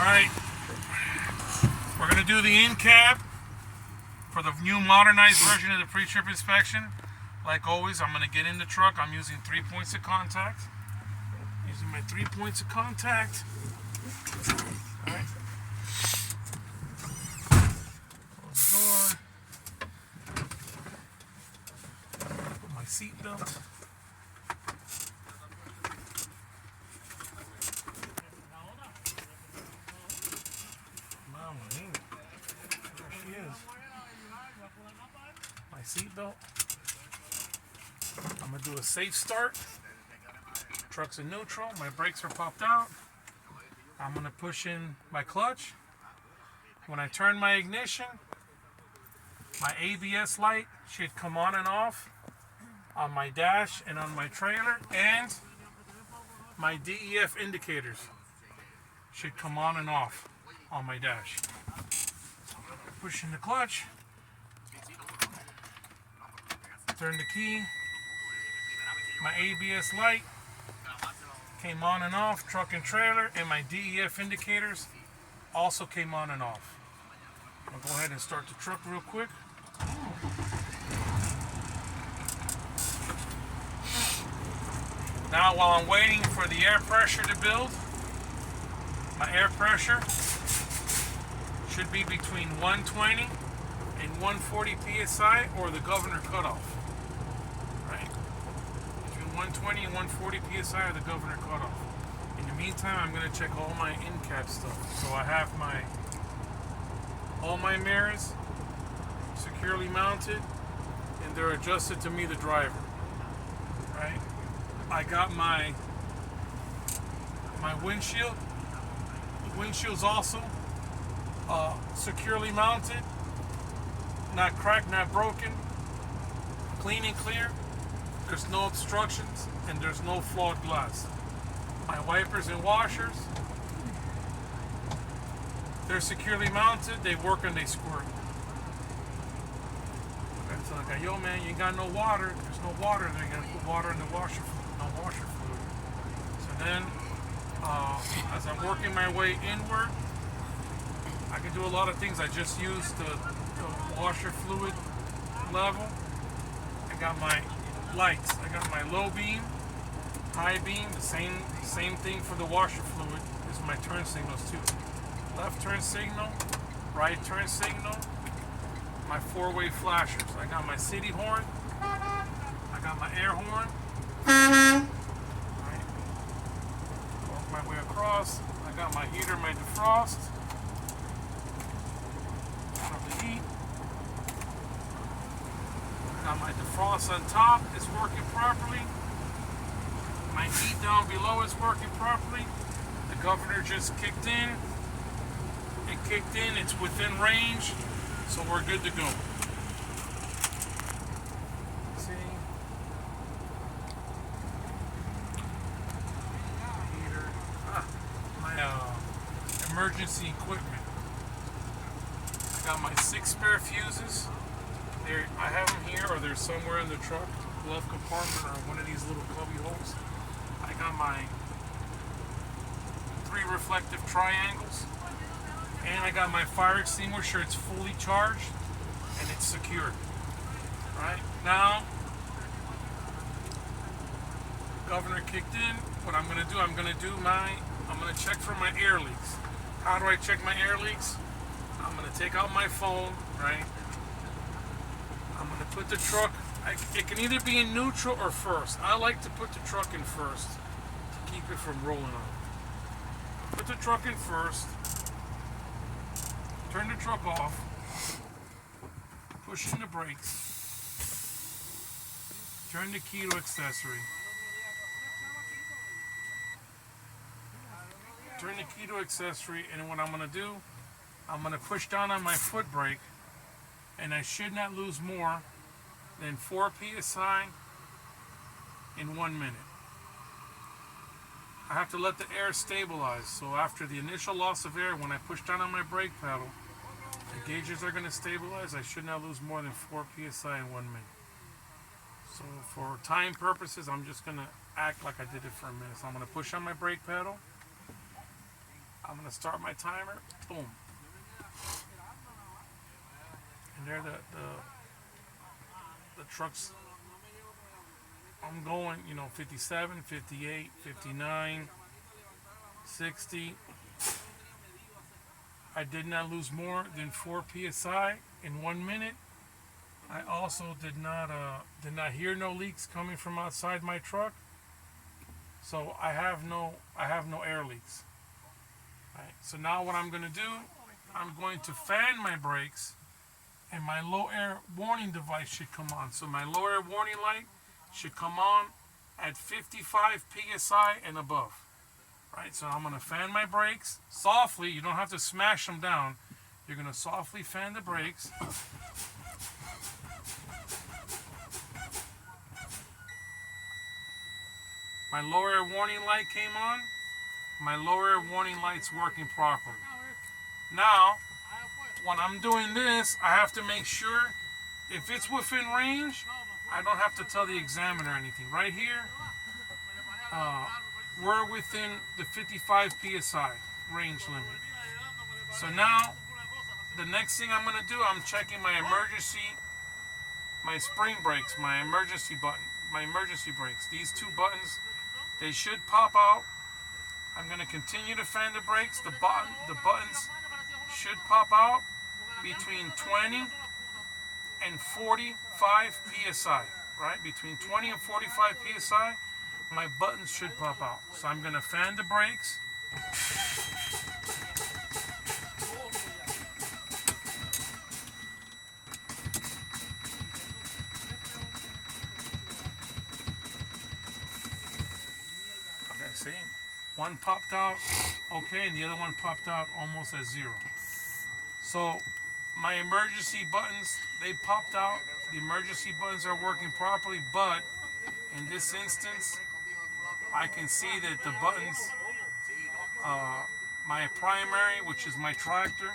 Alright, we're going to do the in-cab for the new modernized version of the pre-trip inspection. Like always, I'm going to get in the truck. I'm using 3 points of contact. Using my 3 points of contact. Alright. Close the door. Put my seat belt. My seatbelt. I'm gonna do a safe start. Truck's in neutral. My brakes are popped out. I'm gonna push in my clutch. When I turn my ignition, my ABS light should come on and off on my dash and on my trailer, and my DEF indicators should come on and off on my dash. Push in the clutch. Turn the key. My ABS light came on and off, truck and trailer, and my DEF indicators also came on and off. I'll go ahead and start the truck real quick. Now while I'm waiting for the air pressure to build, my air pressure should be between 120 and 140 psi, or the governor cutoff. Right? Between 120 and 140 psi, or the governor cutoff. In the meantime, I'm going to check all my in-cab stuff. So I have all my mirrors securely mounted, and they're adjusted to me, the driver. Right? I got my windshield. The windshield's also securely mounted, not cracked, not broken, clean and clear. There's no obstructions and there's no flawed glass. My wipers and washers, they're securely mounted. They work and they squirt. So I got, yo man, you ain't got no water. There's no water. They're gonna put water in the washer fluid. No washer fluid. So then, as I'm working my way inward, I can do a lot of things. I just used the washer fluid level. I got my lights. I got my low beam, high beam. The same thing for the washer fluid. This is my turn signals too. Left turn signal, right turn signal. My four-way flashers. I got my city horn. I got my air horn. Right. Walk my way across. I got my heater, my defrost. The heat. Got my defrost on top, it's working properly. My heat down below is working properly. The governor just kicked in. It kicked in, it's within range, so we're good to go. See? Heater. My emergency equipment. I got my 6 spare fuses. I have them here, or they're somewhere in the truck, glove compartment, or one of these little cubby holes. I got my 3 reflective triangles, and I got my fire extinguisher. It's fully charged and it's secured. Right now, governor kicked in. What I'm going to do, I'm going to check for my air leaks. How do I check my air leaks? I'm going to take out my phone, right? I'm going to put the truck, it can either be in neutral or first. I like to put the truck in first to keep it from rolling on. Put the truck in first, turn the truck off, push in the brakes, turn the key to accessory, turn the key to accessory, and what I'm going to do, I'm going to push down on my foot brake, and I should not lose more than 4 psi in 1 minute. I have to let the air stabilize. So after the initial loss of air, when I push down on my brake pedal, the gauges are going to stabilize. I should not lose more than 4 psi in 1 minute. So for time purposes, I'm just going to act like I did it for a minute. So I'm going to push on my brake pedal. I'm going to gonna start my timer. Boom. And there the trucks. I'm going, 57, 58, 59, 60. I did not lose more than 4 psi in 1 minute. I also did not hear no leaks coming from outside my truck. So I have no air leaks. Right. So now what I'm going to do, I'm going to fan my brakes, and my low air warning device should come on. So my low air warning light should come on at 55 psi and above. Right. So I'm going to fan my brakes softly. You don't have to smash them down. You're going to softly fan the brakes. My lower air warning light came on. My lower air warning light's working properly. Now, when I'm doing this, I have to make sure if it's within range, I don't have to tell the examiner anything. Right here, we're within the 55 psi range limit. So now, the next thing I'm going to do, I'm checking my spring brakes, my emergency button, my emergency brakes. These two buttons, they should pop out. I'm going to continue to fan the brakes. The buttons should pop out between 20 and 45 psi. Right? Between 20 and 45 psi, my buttons should pop out. So I'm going to fan the brakes. See, one popped out okay, and the other one popped out almost at 0. So my emergency buttons, they popped out. The emergency buttons are working properly, but in this instance, I can see that the buttons, my primary, which is my tractor,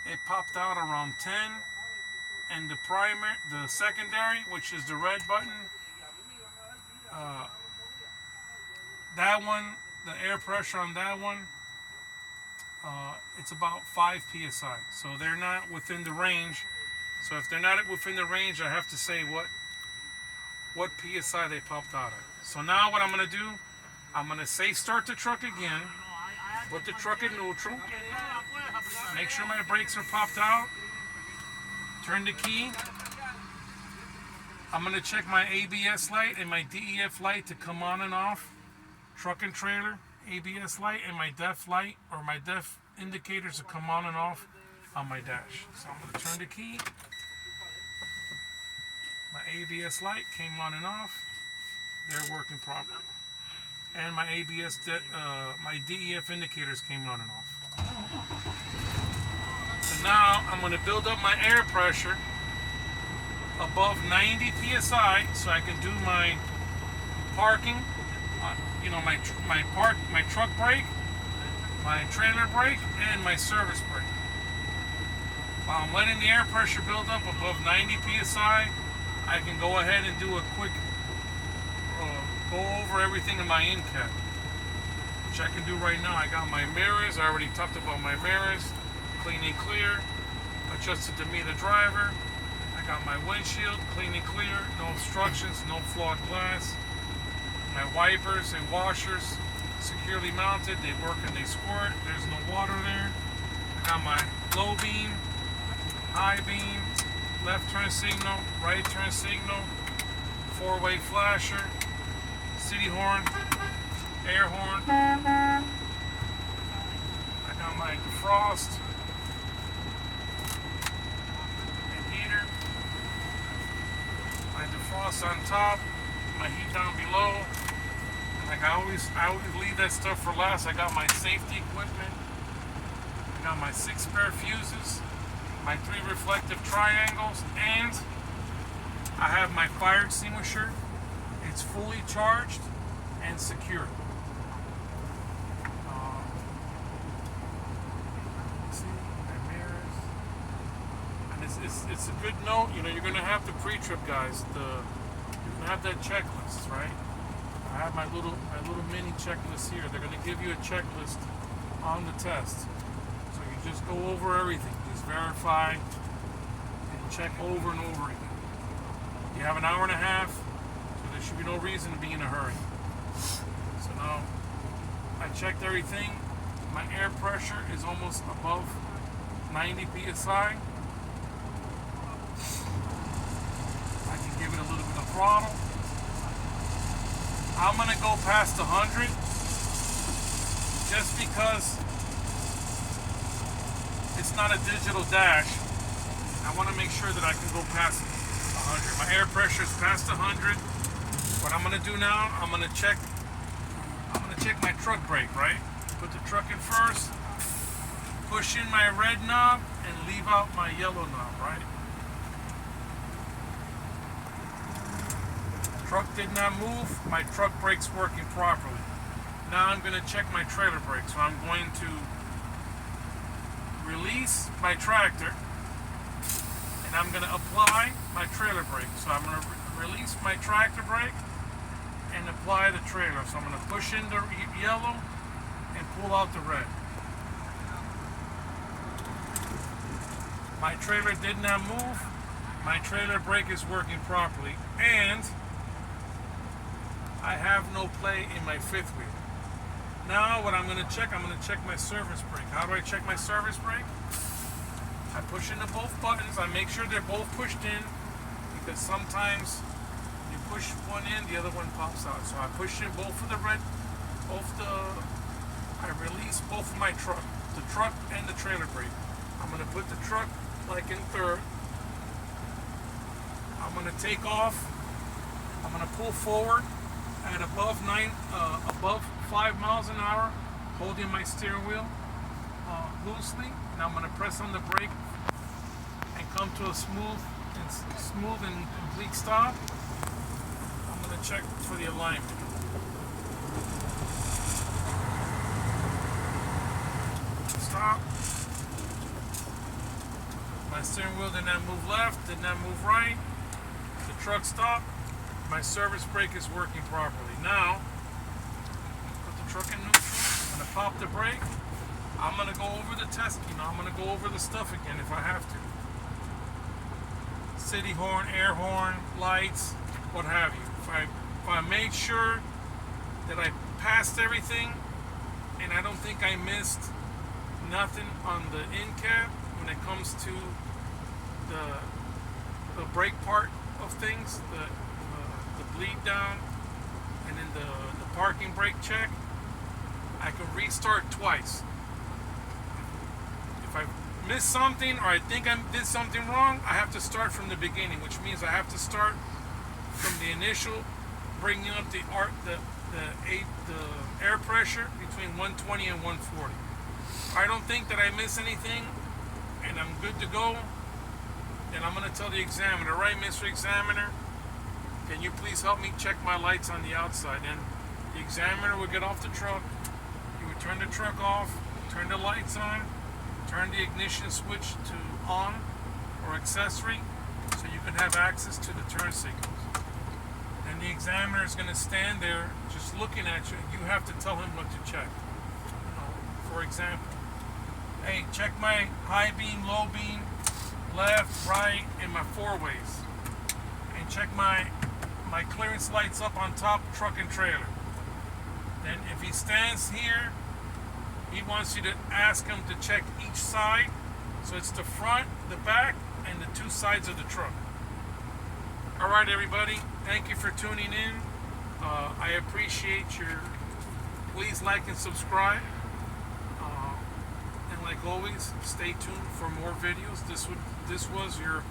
it popped out around 10, and the secondary, which is the red button, that one, the air pressure on that one, it's about 5 psi. So they're not within the range. So if they're not within the range, I have to say what psi they popped out at. So now what I'm going to do, I'm going to safe start the truck again, put the truck in neutral, make sure my brakes are popped out, turn the key. I'm going to check my ABS light and my DEF light to come on and off. Truck and trailer, ABS light, and my DEF light, or my DEF indicators to come on and off on my dash. So I'm going to turn the key. My ABS light came on and off. They're working properly. And my my DEF indicators came on and off. So now I'm going to build up my air pressure above 90 psi so I can do my parking. My truck brake, my trailer brake, and my service brake. While I'm letting the air pressure build up above 90 psi, I can go ahead and do a quick go over everything in my in-cab, which I can do right now. I got my mirrors. I already talked about my mirrors, clean and clear, adjusted to me the driver. I got my windshield, clean and clear, no obstructions, no flawed glass. My wipers and washers securely mounted. They work and they squirt. There's no water there. I got my low beam, high beam, left turn signal, right turn signal, 4-way flasher, city horn, air horn. I got my defrost and heater. My defrost on top, my heat down below. Like I always leave that stuff for last. I got my safety equipment. I got my 6 spare fuses, my 3 reflective triangles, and I have my fire extinguisher. It's fully charged and secure. See my mirrors, and it's a good note. You're gonna have the pre-trip guys. You're gonna have that checklist, right? I have my little mini checklist here. They're going to give you a checklist on the test. So you just go over everything, just verify and check over and over again. You have an hour and a half, so there should be no reason to be in a hurry. So now I checked everything. My air pressure is almost above 90 psi. I can give it a little bit of throttle. I'm gonna go past 100 just because it's not a digital dash. I want to make sure that I can go past 100. My air pressure is past 100. What I'm gonna do now, I'm gonna check my truck brake, right? Put the truck in first, push in my red knob, and leave out my yellow knob, right? Truck did not move, my truck brake's working properly. Now I'm gonna check my trailer brake. So I'm going to release my tractor, and I'm gonna apply my trailer brake. So I'm gonna release my tractor brake and apply the trailer. So I'm gonna push in the yellow and pull out the red. My trailer did not move. My trailer brake is working properly, and I have no play in my fifth wheel. Now what I'm going to check my service brake. How do I check my service brake? I push into both buttons. I make sure they're both pushed in, because sometimes you push one in, the other one pops out. So I push in both of the red, I release both of my truck, the truck and the trailer brake. I'm going to put the truck like in third. I'm going to take off. I'm going to pull forward at above 5 miles an hour, holding my steering wheel loosely. Now I'm going to press on the brake and come to a smooth and complete stop. I'm going to check for the alignment. Stop. My steering wheel did not move left, did not move right. The truck stopped. My service brake is working properly. Now, put the truck in neutral. I'm going to pop the brake. I'm going to go over the test. I'm going to go over the stuff again if I have to. City horn, air horn, lights, what have you. If I made sure that I passed everything, and I don't think I missed nothing on the end cap when it comes to the brake part of things, the bleed down, and then the parking brake check, I can restart twice. If I miss something, or I think I did something wrong, I have to start from the beginning, which means I have to start from the initial, bringing up the air pressure between 120 and 140. If I don't think that I miss anything and I'm good to go, then I'm going to tell the examiner, right, Mr. Examiner, can you please help me check my lights on the outside? And the examiner would get off the truck, he would turn the truck off, turn the lights on, turn the ignition switch to on or accessory, so you can have access to the turn signals. And the examiner is going to stand there just looking at you, and you have to tell him what to check. For example, hey, check my high beam, low beam, left, right, and my four ways. And check my clearance lights up on top, truck and trailer. Then if he stands here, he wants you to ask him to check each side. So it's the front, the back, and the two sides of the truck. All right, everybody. Thank you for tuning in. I appreciate your. Please like and subscribe. And like always, stay tuned for more videos. This was your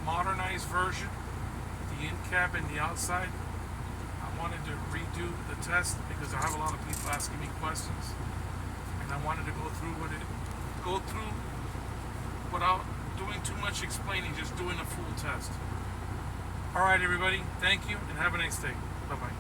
modernized version, the in cab and the outside. I wanted to redo the test because I have a lot of people asking me questions, and I wanted to go through without doing too much explaining, just doing a full test. All right, everybody. Thank you, and have a nice day. Bye-bye.